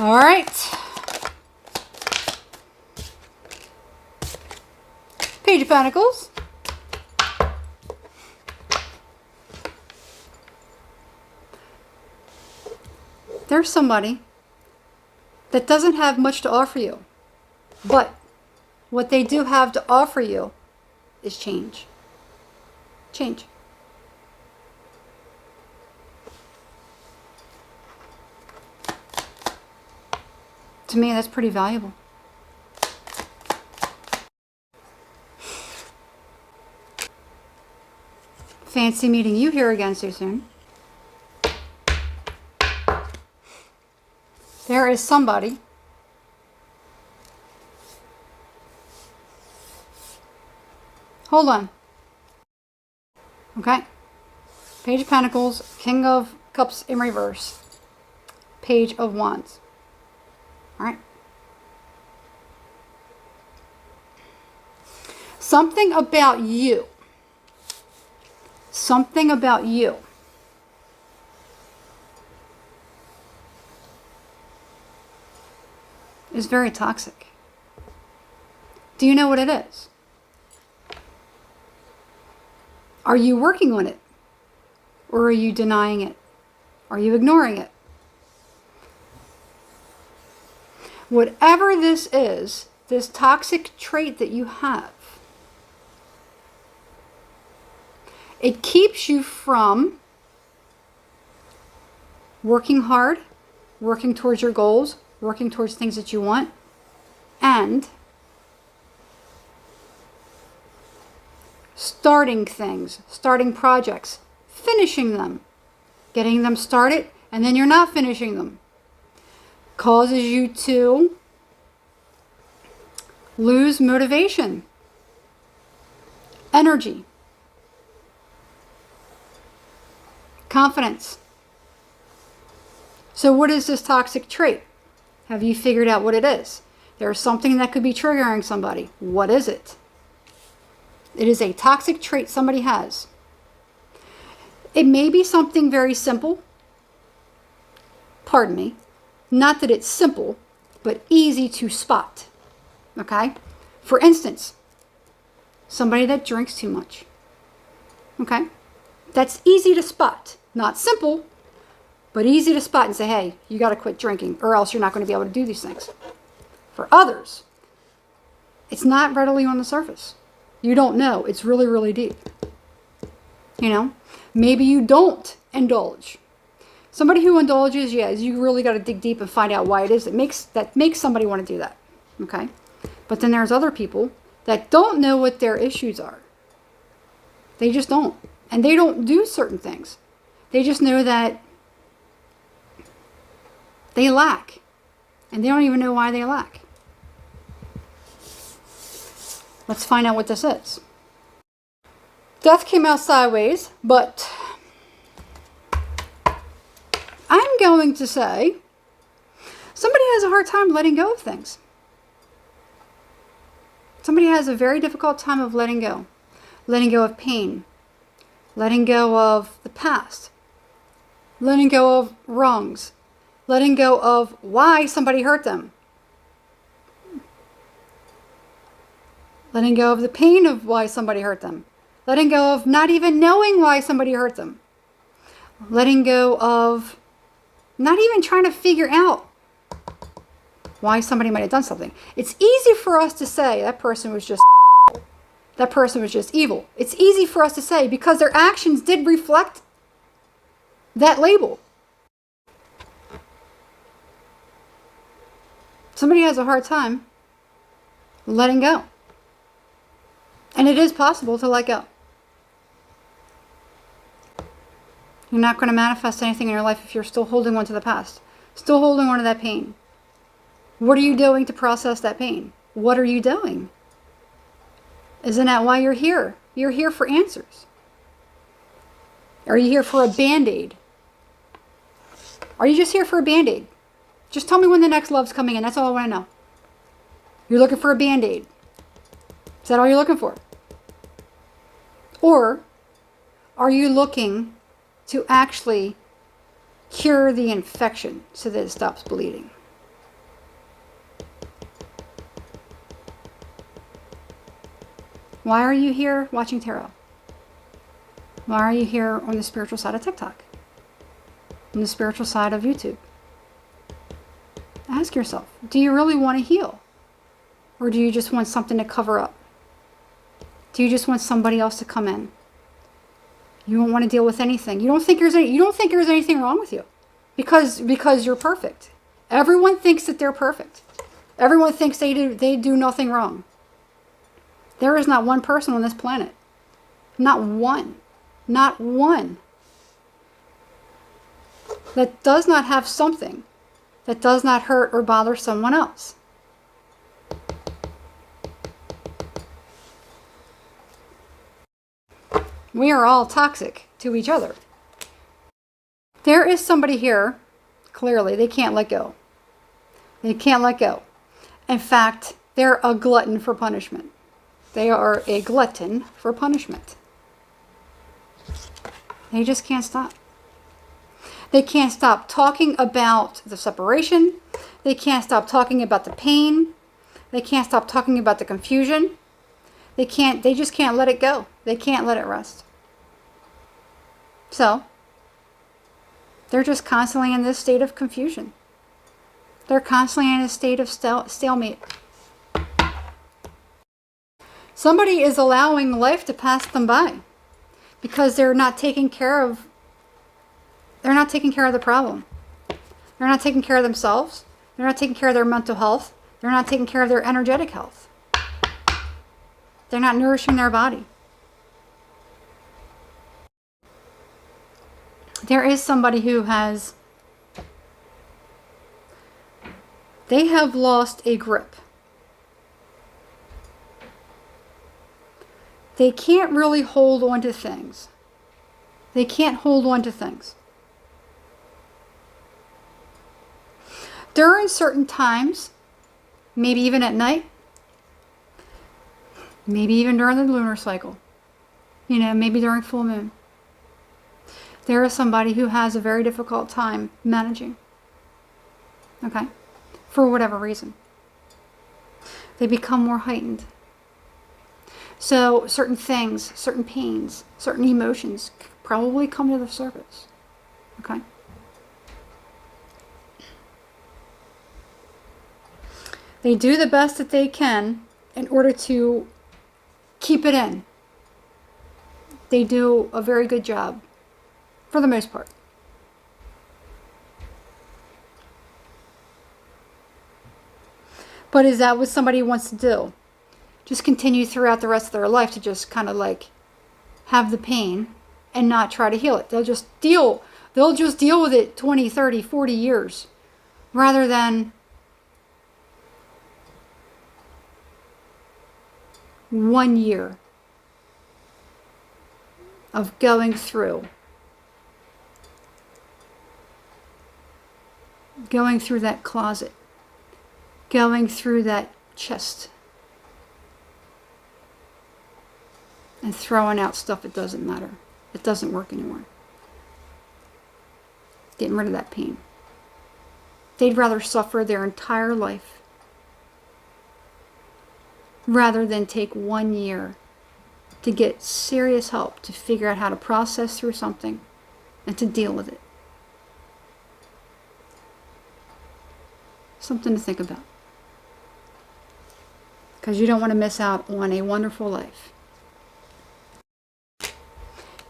All right. Page of Pentacles. There's somebody that doesn't have much to offer you, but what they do have to offer you is change. Change. To me, that's pretty valuable. Fancy meeting you here again so soon. There is somebody hold on. Okay. Page of Pentacles, King of Cups in reverse, Page of Wands. All right. Something about you. Something about you is very toxic. Do you know what it is? Are you working on it? Or are you denying it? Are you ignoring it? Whatever this is, this toxic trait that you have, it keeps you from working hard, working towards your goals, working towards things that you want, and starting things, starting projects, finishing them, getting them started, and then you're not finishing them. Causes you to lose motivation, energy, confidence. So what is this toxic trait? Have you figured out what it is? There's something that could be triggering somebody. What is it? It is a toxic trait somebody has. It may be something very simple. Pardon me. Not that it's simple, but easy to spot. Okay? For instance, somebody that drinks too much. Okay? That's easy to spot. Not simple, but easy to spot and say, hey, you got to quit drinking or else you're not going to be able to do these things. For others, it's not readily on the surface. You don't know. It's really, really deep. You know? Maybe you don't indulge. Somebody who indulges, yeah, you really got to dig deep and find out why it is that makes somebody want to do that. Okay? But then there's other people that don't know what their issues are. They just don't. And they don't do certain things. They just know that they lack. And they don't even know why they lack. Let's find out what this is. Death came out sideways, but I'm going to say somebody has a hard time letting go of things. Somebody has a very difficult time of letting go. Letting go of pain. Letting go of the past. Letting go of wrongs. Letting go of why somebody hurt them. Letting go of the pain of why somebody hurt them. Letting go of not even knowing why somebody hurt them. Letting go of not even trying to figure out why somebody might have done something. It's easy for us to say that person was just evil. It's easy for us to say because their actions did reflect that label. Somebody has a hard time letting go. And it is possible to let go. You're not going to manifest anything in your life if you're still holding on to the past. Still holding on to that pain. What are you doing to process that pain? What are you doing? Isn't that why you're here? You're here for answers. Are you here for a Band-Aid? Are you just here for a Band-Aid? Just tell me when the next love's coming in. That's all I want to know. You're looking for a Band-Aid. Is that all you're looking for? Or are you looking to actually cure the infection so that it stops bleeding? Why are you here watching tarot? Why are you here on the spiritual side of TikTok? On the spiritual side of YouTube? Ask yourself, do you really want to heal? Or do you just want something to cover up? Do you just want somebody else to come in? You don't want to deal with anything. You don't think there's anything wrong with you because you're perfect. Everyone thinks that they're perfect. Everyone thinks they do nothing wrong. There is not one person on this planet. Not one. Not one. That does not have something that does not hurt or bother someone else. We are all toxic to each other. There is somebody here, clearly, they can't let go. They can't let go. In fact, they're a glutton for punishment. They are a glutton for punishment. They just can't stop. They can't stop talking about the separation. They can't stop talking about the pain. They can't stop talking about the confusion. They just can't let it go. They can't let it rest. So, they're just constantly in this state of confusion. They're constantly in a state of stalemate. Somebody is allowing life to pass them by because they're not taking care of the problem. They're not taking care of themselves. They're not taking care of their mental health. They're not taking care of their energetic health. They're not nourishing their body. There is somebody who they have lost a grip. They can't really hold on to things. They can't hold on to things. During certain times, maybe even at night, maybe even during the lunar cycle, maybe during full moon, there is somebody who has a very difficult time managing. Okay? For whatever reason. They become more heightened. So certain things, certain pains, certain emotions probably come to the surface. Okay? They do the best that they can in order to keep it in. They do a very good job, for the most part. But is that what somebody wants to do? Just continue throughout the rest of their life to just kind of like have the pain and not try to heal it. They'll just deal with it 20, 30, 40 years rather than 1 year of going through that closet, going through that chest, and throwing out stuff that doesn't matter. It doesn't work anymore. Getting rid of that pain. They'd rather suffer their entire life rather than take 1 year to get serious help to figure out how to process through something and to deal with it. Something to think about. Because you don't want to miss out on a wonderful life.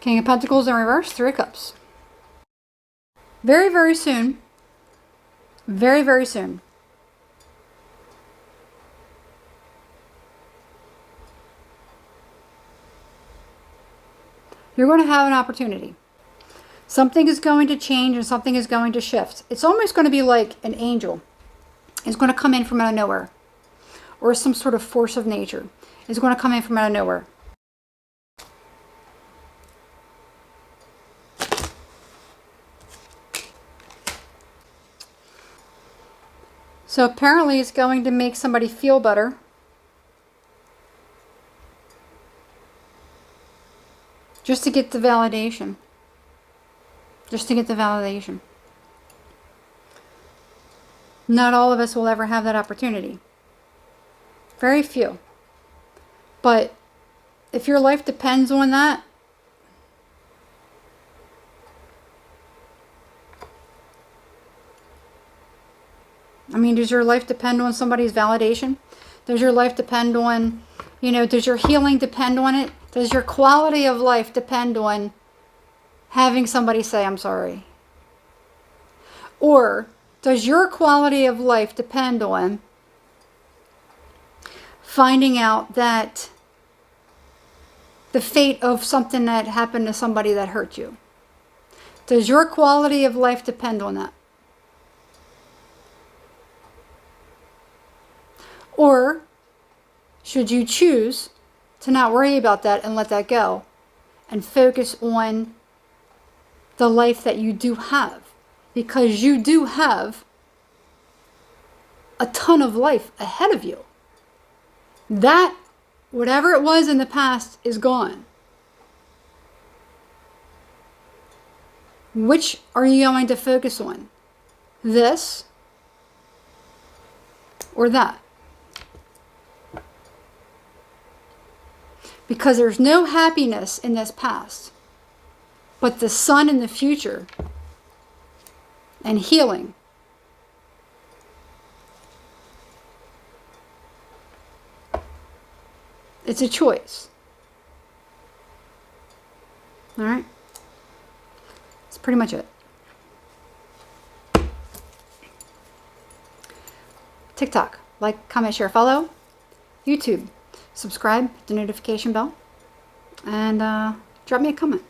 King of Pentacles in reverse, Three of Cups. Very, very soon, very, very soon, you're going to have an opportunity. Something is going to change and something is going to shift. It's almost going to be like an angel is going to come in from out of nowhere. Or some sort of force of nature is going to come in from out of nowhere. So apparently it's going to make somebody feel better. Just to get the validation. Just to get the validation. Not all of us will ever have that opportunity. Very few. But if your life depends on that, I mean, does your life depend on somebody's validation? Does your life depend on, does your healing depend on it? Does your quality of life depend on having somebody say, I'm sorry? Or does your quality of life depend on finding out that the fate of something that happened to somebody that hurt you? Does your quality of life depend on that? Or should you choose to not worry about that and let that go and focus on the life that you do have? Because you do have a ton of life ahead of you. That, whatever it was in the past, is gone. Which are you going to focus on? This or that? Because there's no happiness in this past, but the sun in the future and healing. It's a choice. All right? That's pretty much it. TikTok, like, comment, share, follow. YouTube, subscribe, hit the notification bell, and drop me a comment.